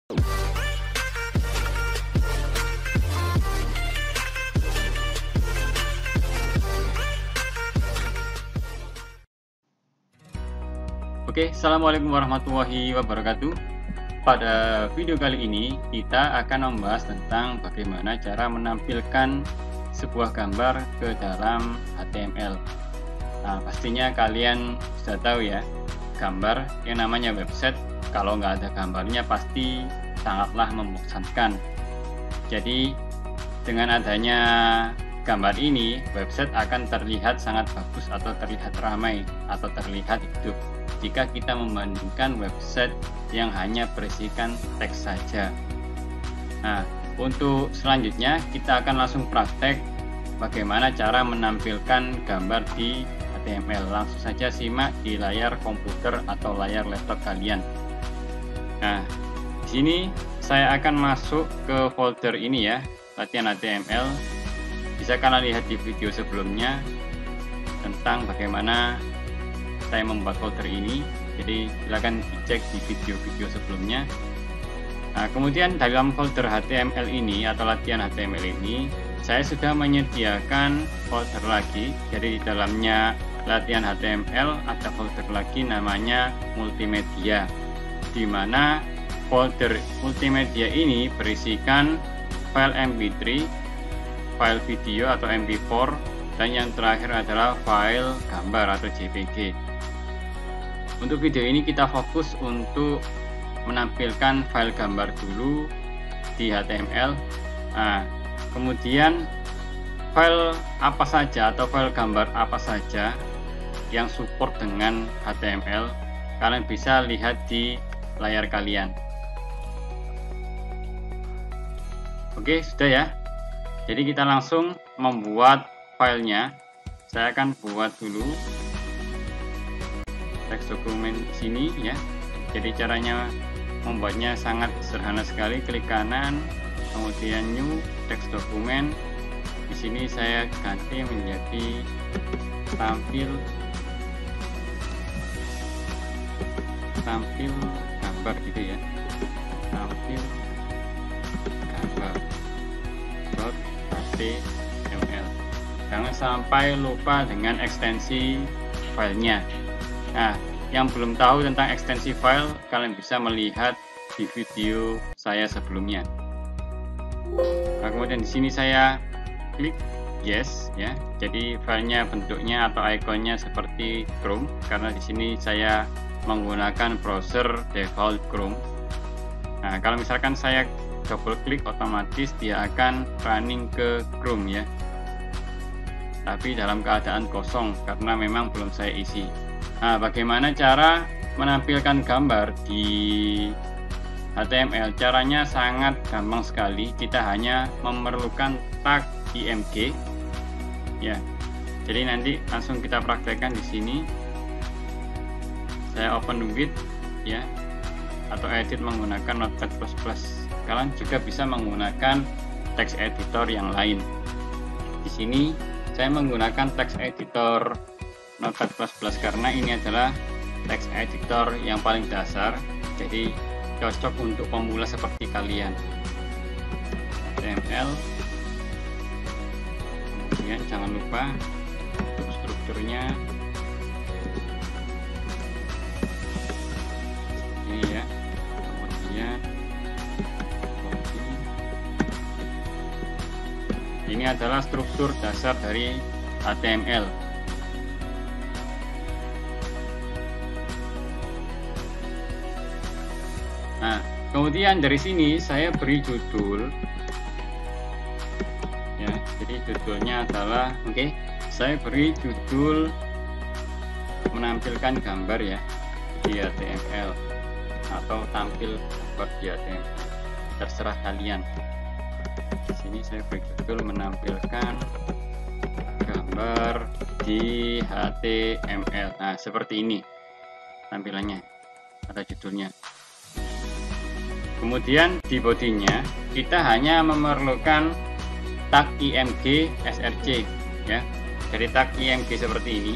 Oke, assalamualaikum warahmatullahi wabarakatuh. Pada video kali ini kita akan membahas tentang bagaimana cara menampilkan sebuah gambar ke dalam HTML. Nah, pastinya kalian sudah tahu ya, gambar yang namanya website kalau nggak ada gambarnya pasti sangatlah membosankan. Jadi dengan adanya gambar ini, website akan terlihat sangat bagus atau terlihat ramai atau terlihat hidup jika kita membandingkan website yang hanya berisikan teks saja. Nah, untuk selanjutnya kita akan langsung praktek bagaimana cara menampilkan gambar di HTML. Langsung saja simak di layar komputer atau layar laptop kalian. Nah, di sini saya akan masuk ke folder ini ya, latihan HTML. Bisa kalian lihat di video sebelumnya tentang bagaimana saya membuat folder ini, jadi silakan dicek di video-video sebelumnya. Nah, kemudian dalam folder HTML ini atau latihan HTML ini, saya sudah menyediakan folder lagi. Jadi di dalamnya latihan HTML ada folder lagi namanya multimedia, di mana folder multimedia ini berisikan file MP3, file video atau MP4, dan yang terakhir adalah file gambar atau JPG. Untuk video ini kita fokus untuk menampilkan file gambar dulu di HTML. Nah, kemudian file apa saja atau file gambar apa saja yang support dengan HTML, kalian bisa lihat di layar kalian. Oke, sudah ya. Jadi kita langsung membuat filenya. Saya akan buat dulu teks dokumen di sini ya. Jadi caranya membuatnya sangat sederhana sekali. Klik kanan, kemudian new teks dokumen. Di sini saya ganti menjadi tampil gambar gitu ya. Tampil gambar .html. Jangan sampai lupa dengan ekstensi filenya. Nah, yang belum tahu tentang ekstensi file, kalian bisa melihat di video saya sebelumnya. Nah, kemudian di sini saya klik yes ya. Jadi filenya bentuknya atau ikonnya seperti Chrome, karena di sini saya menggunakan browser default Chrome. Nah, kalau misalkan saya double klik, otomatis dia akan running ke Chrome ya. Tapi dalam keadaan kosong karena memang belum saya isi. Nah, bagaimana cara menampilkan gambar di HTML? Caranya sangat gampang sekali. Kita hanya memerlukan tag img ya. Jadi nanti langsung kita praktekkan di sini. Saya open with ya, atau edit menggunakan Notepad++. Kalian juga bisa menggunakan text editor yang lain. Di sini saya menggunakan text editor Notepad++ karena ini adalah text editor yang paling dasar, jadi cocok untuk pemula seperti kalian. HTML, kemudian jangan lupa untuk strukturnya ini ya. Kemudian ini adalah struktur dasar dari HTML. Nah, kemudian dari sini saya beri judul ya. Jadi judulnya adalah saya beri judul menampilkan gambar ya di HTML atau tampil gambar di HTML. Terserah kalian. Di sini saya beri judul menampilkan gambar di HTML. Nah, seperti ini tampilannya, ada judulnya. Kemudian di bodinya kita hanya memerlukan tag img src ya. Jadi tag img seperti ini.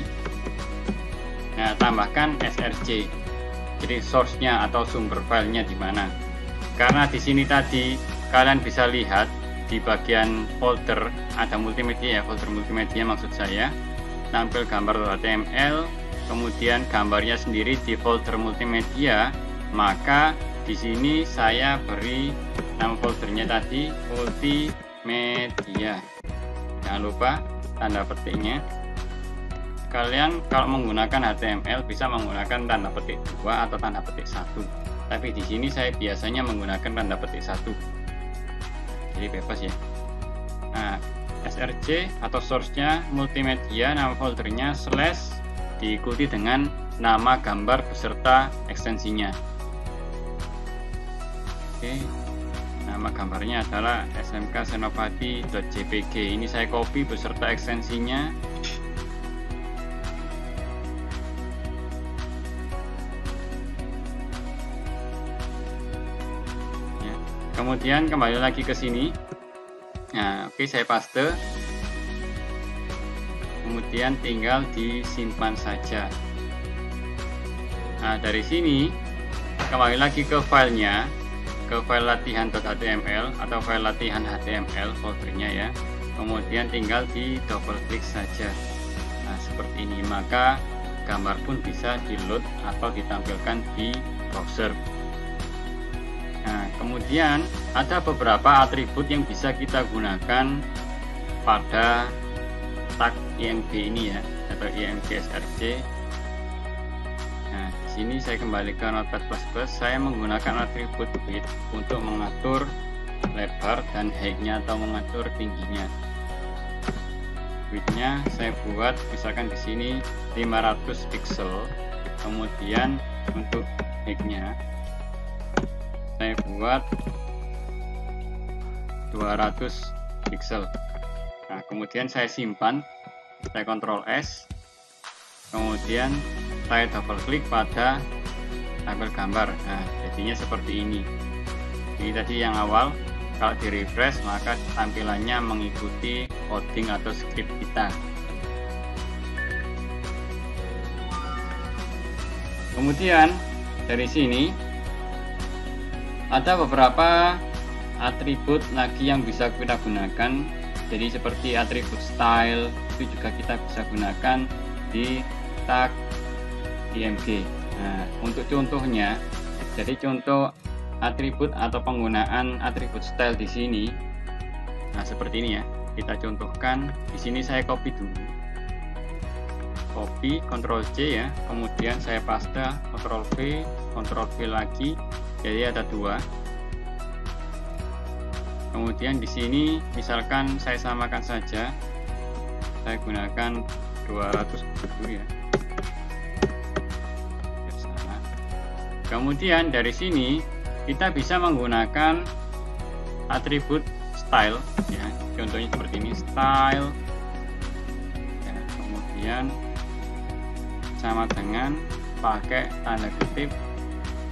Nah, tambahkan src. Jadi source-nya atau sumber filenya di mana. karena di sini tadi kalian bisa lihat di bagian folder ada multimedia ya, folder multimedia maksud saya, tampil gambar.html, kemudian gambarnya sendiri di folder multimedia, maka di sini saya beri nama foldernya tadi multimedia. Jangan lupa tanda petiknya. Kalian kalau menggunakan HTML bisa menggunakan tanda petik 2 atau tanda petik 1. Tapi di sini saya biasanya menggunakan tanda petik 1. Jadi bebas ya. Nah, src atau source-nya multimedia, nama foldernya slash diikuti dengan nama gambar beserta ekstensinya. Oke. Nama gambarnya adalah smksenopati.jpg. Ini saya copy beserta ekstensinya. Kemudian kembali lagi ke sini. Nah, oke, saya paste. Kemudian tinggal disimpan saja. Nah, dari sini kembali lagi ke filenya, ke file latihan.html atau file latihan HTML foldernya ya. Kemudian tinggal di double klik saja. Nah, seperti ini, maka gambar pun bisa di load atau ditampilkan di browser. Nah, kemudian ada beberapa atribut yang bisa kita gunakan pada tag img ini ya, atau img src. Nah, di sini saya kembali ke Notepad++. Saya menggunakan atribut width untuk mengatur lebar dan height-nya atau mengatur tingginya. Width-nya saya buat misalkan di sini 500 pixel. Kemudian untuk height-nya saya buat 200 pixel. Nah, kemudian saya simpan, saya Ctrl S, kemudian saya double klik pada tampil gambar. Nah, jadinya seperti ini. Ini tadi yang awal, kalau di refresh maka tampilannya mengikuti coding atau script kita. Kemudian dari sini ada beberapa atribut lagi yang bisa kita gunakan. Jadi seperti atribut style itu juga kita bisa gunakan di tag img. Nah, untuk contohnya, jadi contoh atribut atau penggunaan atribut style di sini. Nah, seperti ini ya. Kita contohkan. Di sini saya copy dulu. Copy, Ctrl C ya. Kemudian saya paste, Ctrl V, Ctrl V lagi. Jadi ada 2. Kemudian di sini misalkan saya samakan saja, saya gunakan 200 ya. Kemudian dari sini kita bisa menggunakan atribut style ya. Contohnya seperti ini, style ya, kemudian sama dengan pakai tanda kutip,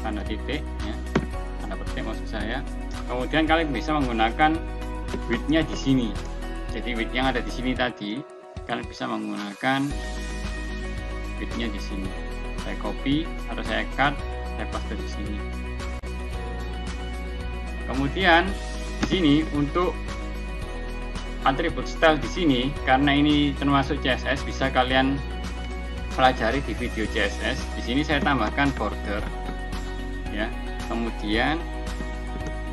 tanda titik ya, tanda petik maksud saya. Kemudian kalian bisa menggunakan width-nya di sini. Jadi width yang ada di sini tadi, kalian bisa menggunakan width-nya di sini. Saya copy atau saya cut, saya paste di sini. Kemudian di sini untuk atribut style di sini, karena ini termasuk CSS, bisa kalian pelajari di video CSS. Di sini saya tambahkan border ya. Kemudian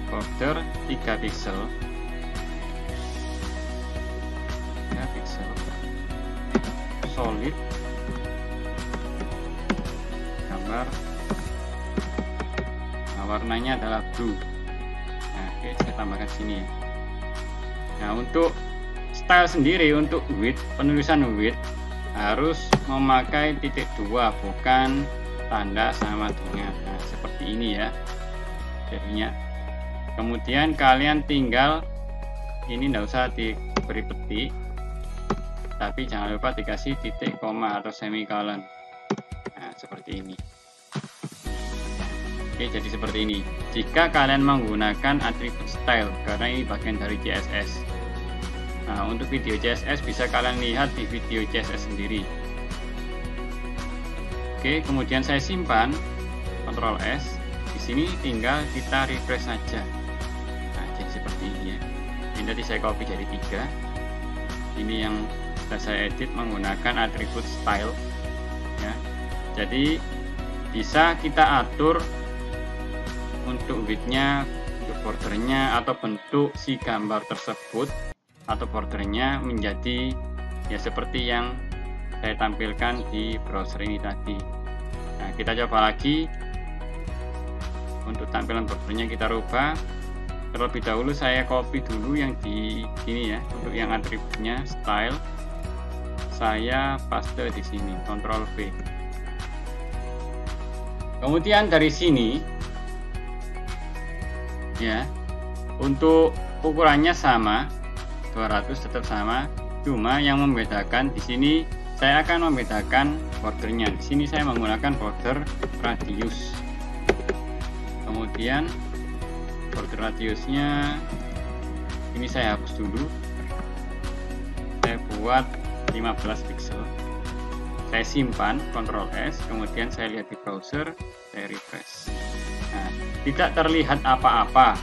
border 3 pixel, 3 pixel, solid, gambar, nah, warnanya adalah blue. Nah, oke, saya tambahkan sini ya. Nah, untuk style sendiri, untuk width, penulisan width harus memakai titik 2, bukan tanda sama dengan. Nah, seperti ini ya jadinya. Kemudian kalian tinggal ini tidak usah diberi petik, tapi jangan lupa dikasih titik, koma atau semikolon. Nah, seperti ini. Oke, jadi seperti ini jika kalian menggunakan atribut style, karena ini bagian dari CSS. Nah, untuk video CSS bisa kalian lihat di video CSS sendiri. Oke, kemudian saya simpan, Ctrl S. Di sini tinggal kita refresh saja. Nah, jadi seperti ini ya. Ini tadi saya copy jadi 3. Ini yang sudah saya edit menggunakan atribut style ya. Jadi bisa kita atur untuk widthnya, untuk bordernya, atau bentuk si gambar tersebut atau bordernya menjadi ya seperti yang saya tampilkan di browser ini tadi. Nah, kita coba lagi. Untuk tampilan bordernya kita rubah. Terlebih dahulu saya copy dulu yang di ini ya, untuk yang atributnya style. Saya paste di sini, Ctrl V. Kemudian dari sini ya, untuk ukurannya sama, 200 tetap sama, cuma yang membedakan di sini saya akan membedakan bordernya. Di sini saya menggunakan border radius. Kemudian border radiusnya ini saya hapus dulu. Saya buat 15 pixel. Saya simpan, Ctrl S, kemudian saya lihat di browser, saya refresh. Nah, tidak terlihat apa-apa.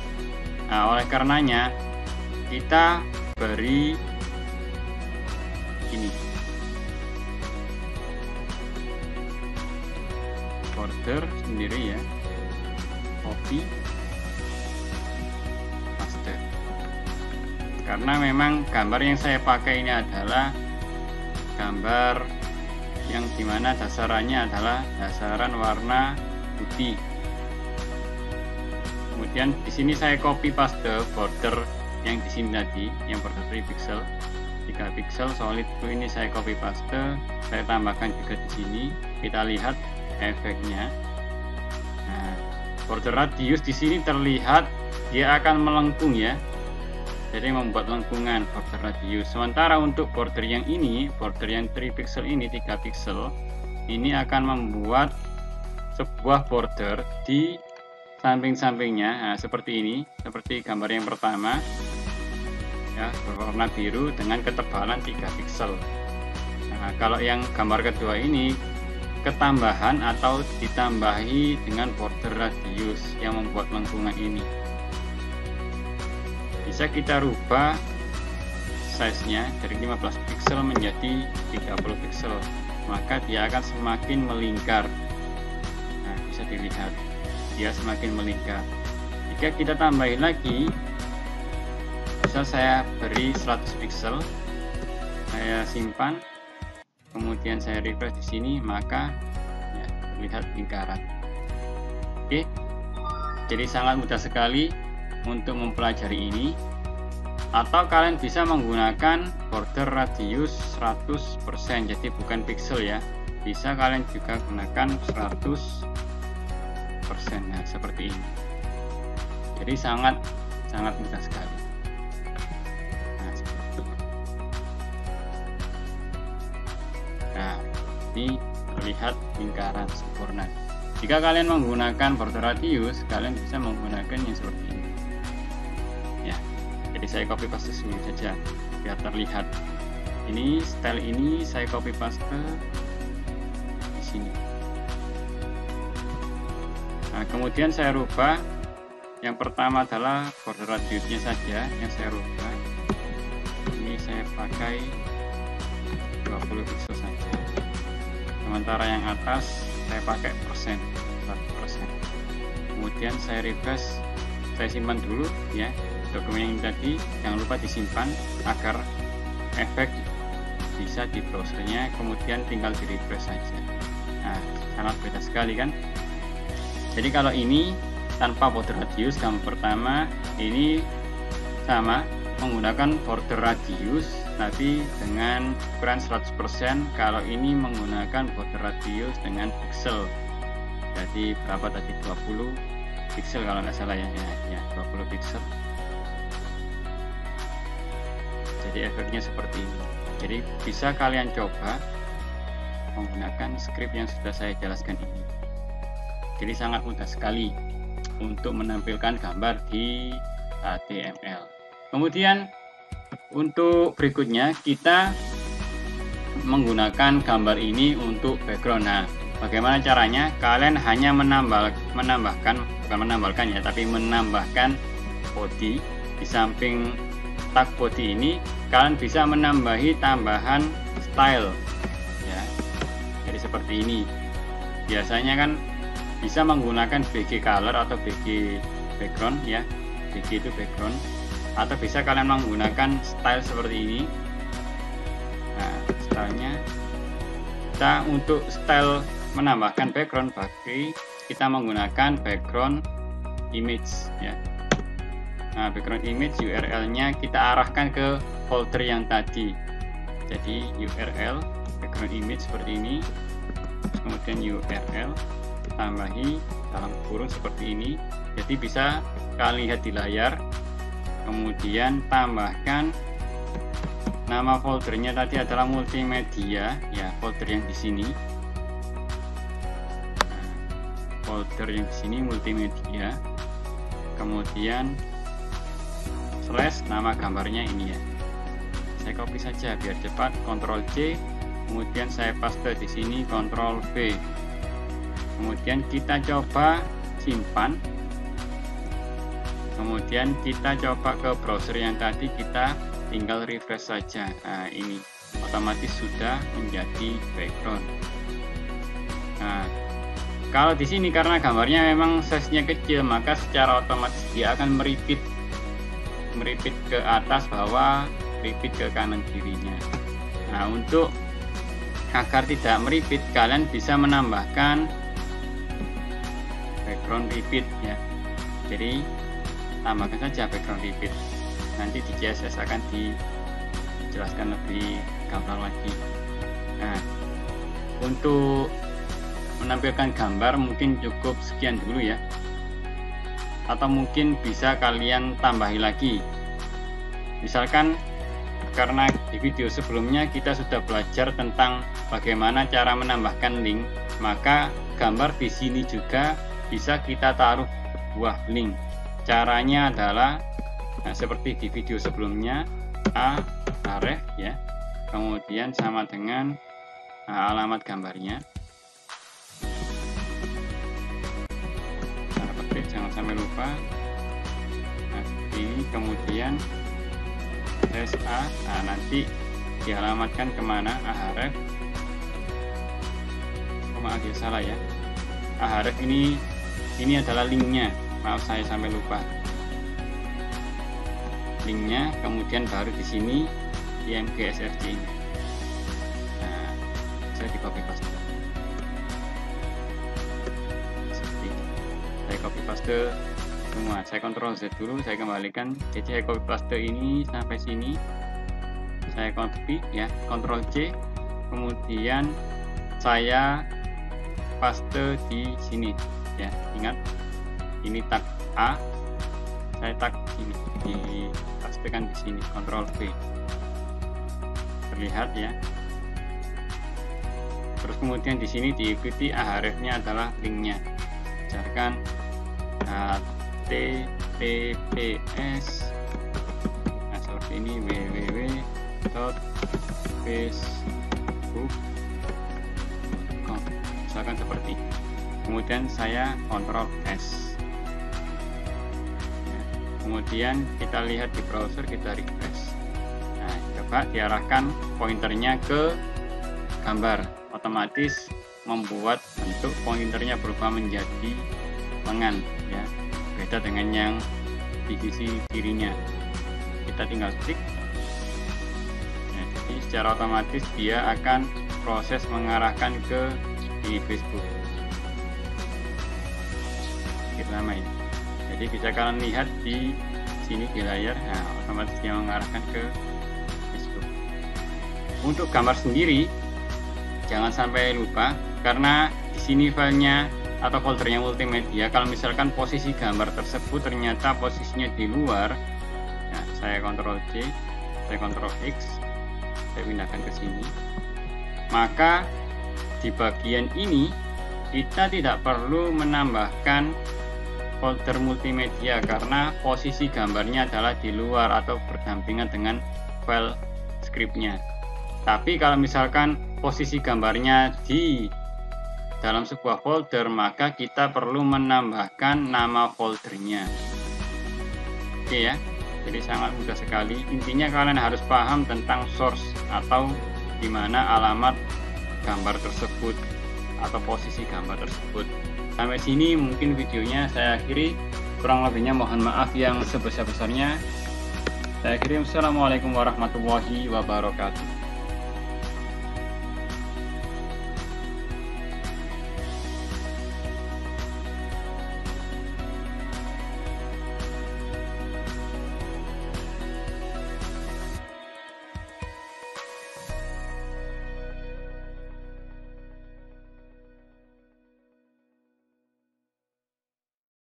Nah, oleh karenanya kita beri ini border sendiri ya, copy, paste. Karena memang gambar yang saya pakai ini adalah gambar yang dimana dasarannya adalah dasaran warna putih. Kemudian di sini saya copy paste border yang di sini tadi, yang border 3 pixel, 3 pixel solid blue ini saya copy paste, saya tambahkan juga di sini. Kita lihat efeknya. Nah, border radius di sini terlihat dia akan melengkung ya. Jadi membuat lengkungan border radius. Sementara untuk border yang ini, border yang 3 pixel ini, 3 pixel, ini akan membuat sebuah border di samping-sampingnya. Nah, seperti ini, seperti gambar yang pertama ya, berwarna biru dengan ketebalan 3 pixel. Nah, kalau yang gambar kedua ini ketambahan atau ditambahi dengan border radius yang membuat lengkungan ini. Bisa kita rubah size-nya dari 15 pixel menjadi 30 pixel, maka dia akan semakin melingkar. Nah, bisa dilihat dia semakin melingkar. Jika kita tambahin lagi, bisa saya beri 100 pixel, saya simpan, kemudian saya refresh di sini, maka ya, terlihat lingkaran. Oke, jadi sangat mudah sekali untuk mempelajari ini. Atau kalian bisa menggunakan border radius 100%, jadi bukan pixel ya, bisa kalian juga gunakan 100%. Nah, seperti ini. Jadi sangat mudah sekali. Nah, seperti itu. Nah, ini terlihat lingkaran sempurna. Jika kalian menggunakan border radius, kalian bisa menggunakan yang seperti ini. Ya, jadi saya copy paste sini saja biar terlihat. Ini style ini saya copy paste di sini. Nah, kemudian saya rubah. Yang pertama adalah border radiusnya saja yang saya rubah. Ini saya pakai 20 pixel saja. Sementara yang atas saya pakai persen, 100%. Kemudian saya refresh, saya simpan dulu ya dokumen yang tadi, jangan lupa disimpan agar efek bisa di browsernya, kemudian tinggal di refresh saja. Nah, sangat beda sekali kan. Jadi kalau ini tanpa border radius, gambar pertama ini sama menggunakan border radius tapi dengan ukuran 100%. Kalau ini menggunakan border radius dengan pixel, jadi berapa tadi, 20 pixel kalau nggak salah ya, 20 pixel. Jadi efeknya seperti ini. Jadi bisa kalian coba menggunakan script yang sudah saya jelaskan ini. Jadi sangat mudah sekali untuk menampilkan gambar di HTML. Kemudian untuk berikutnya kita menggunakan gambar ini untuk background. Nah, Bagaimana caranya? Kalian hanya menambahkan, bukan menambahkan ya, tapi menambahkan body. Di samping tag body ini kalian bisa menambahi tambahan style ya. Jadi seperti ini. Biasanya kan bisa menggunakan BG color atau BG background ya. BG itu background, atau bisa kalian menggunakan style seperti ini. Nah, stylenya kita untuk style menambahkan background bagi kita menggunakan background image ya. Nah, background image URL-nya kita arahkan ke folder yang tadi. Jadi URL background image seperti ini. Terus kemudian URL tambahi dalam kurung seperti ini. Jadi bisa kalian lihat di layar. Kemudian tambahkan nama foldernya tadi adalah multimedia ya, folder yang di sini. Nah, folder yang di sini multimedia. Kemudian slash nama gambarnya ini ya. Saya copy saja biar cepat, Ctrl C, kemudian saya paste di sini, Ctrl V. Kemudian kita coba simpan. Kemudian kita coba ke browser yang tadi, kita tinggal refresh saja. Nah, ini otomatis sudah menjadi background. Nah, kalau di sini karena gambarnya memang size-nya kecil, maka secara otomatis dia akan meripit ke atas bawah, repeat ke kanan kirinya. Nah, untuk agar tidak meripit, kalian bisa menambahkan background repeat ya. Jadi tambahkan saja background repeat. Nanti di CSS akan dijelaskan lebih gampang lagi. Nah, untuk menampilkan gambar mungkin cukup sekian dulu ya. Atau mungkin bisa kalian tambahi lagi. Misalkan karena di video sebelumnya kita sudah belajar tentang bagaimana cara menambahkan link, maka gambar di sini juga bisa kita taruh sebuah link. Caranya adalah seperti di video sebelumnya, href ya. Kemudian sama dengan alamat gambarnya. Jangan sampai lupa. Nah, ini kemudian SA. Nah, nanti dialamatkan kemana? Ahref. Oh, maaf ya, salah ya. Ahref ini adalah linknya. Maaf, saya sampai lupa. Linknya, kemudian baru di sini img src ini. Nah, saya di copy paste. Copy paste semua. Saya Ctrl Z dulu, saya kembalikan. Jadi saya copy paste ini sampai sini. Saya copy ya, Ctrl C. Kemudian saya paste di sini ya. Ingat, ini tag A. Saya tag ini, dipastekan di sini. Ctrl V. Terlihat ya. Terus kemudian di sini diikuti ahrefnya adalah linknya. Misalkan https seperti ini, www.facebook.com, misalkan seperti ini. Kemudian saya Ctrl S ya. Kemudian kita lihat di browser, kita refresh. Nah, coba diarahkan pointernya ke gambar, otomatis membuat bentuk pointernya berubah menjadi lengan ya, beda dengan yang di sisi kirinya. Kita tinggal klik ya, jadi secara otomatis dia akan proses mengarahkan ke di Facebook. Kita namai. Jadi bisa kalian lihat di sini di layar. Nah, otomatis dia mengarahkan ke Facebook. Untuk gambar sendiri jangan sampai lupa, karena di sini filenya atau foldernya multimedia. Kalau misalkan posisi gambar tersebut ternyata posisinya di luar, nah, saya Ctrl C, saya Ctrl X, saya pindahkan ke sini. Maka di bagian ini kita tidak perlu menambahkan folder multimedia karena posisi gambarnya adalah di luar atau berdampingan dengan file scriptnya. Tapi kalau misalkan posisi gambarnya di dalam sebuah folder, maka kita perlu menambahkan nama foldernya. Oke ya, jadi sangat mudah sekali. Intinya kalian harus paham tentang source atau di mana alamat gambar tersebut atau posisi gambar tersebut. Sampai sini mungkin videonya saya akhiri. Kurang lebihnya mohon maaf yang sebesar-besarnya. Saya akhiri. Wassalamualaikum warahmatullahi wabarakatuh.